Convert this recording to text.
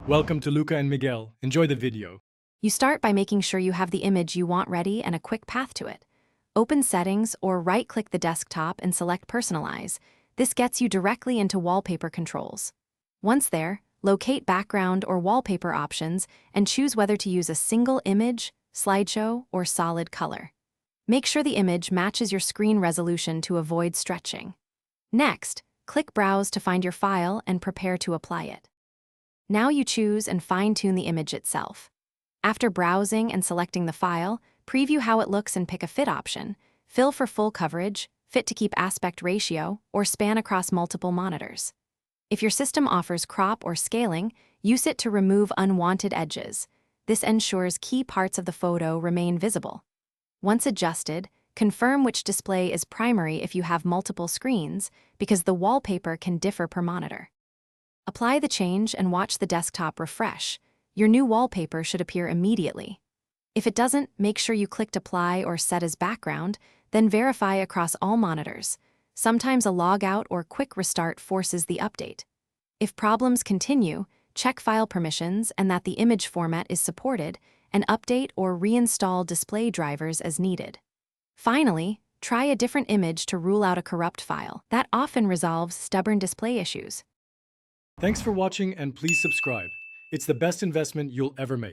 Welcome to Luca and Miguel. Enjoy the video. You start by making sure you have the image you want ready and a quick path to it. Open Settings or right-click the desktop and select Personalize. This gets you directly into wallpaper controls. Once there, locate background or wallpaper options and choose whether to use a single image, slideshow, or solid color. Make sure the image matches your screen resolution to avoid stretching. Next, click Browse to find your file and prepare to apply it. Now you choose and fine-tune the image itself. After browsing and selecting the file, preview how it looks and pick a fit option. Fill for full coverage, fit to keep aspect ratio, or span across multiple monitors. If your system offers crop or scaling, use it to remove unwanted edges. This ensures key parts of the photo remain visible. Once adjusted, confirm which display is primary if you have multiple screens, because the wallpaper can differ per monitor. Apply the change and watch the desktop refresh. Your new wallpaper should appear immediately. If it doesn't, make sure you clicked Apply or Set as Background, then verify across all monitors. Sometimes a logout or quick restart forces the update. If problems continue, check file permissions and that the image format is supported, and update or reinstall display drivers as needed. Finally, try a different image to rule out a corrupt file. That often resolves stubborn display issues. Thanks for watching and please subscribe. It's the best investment you'll ever make.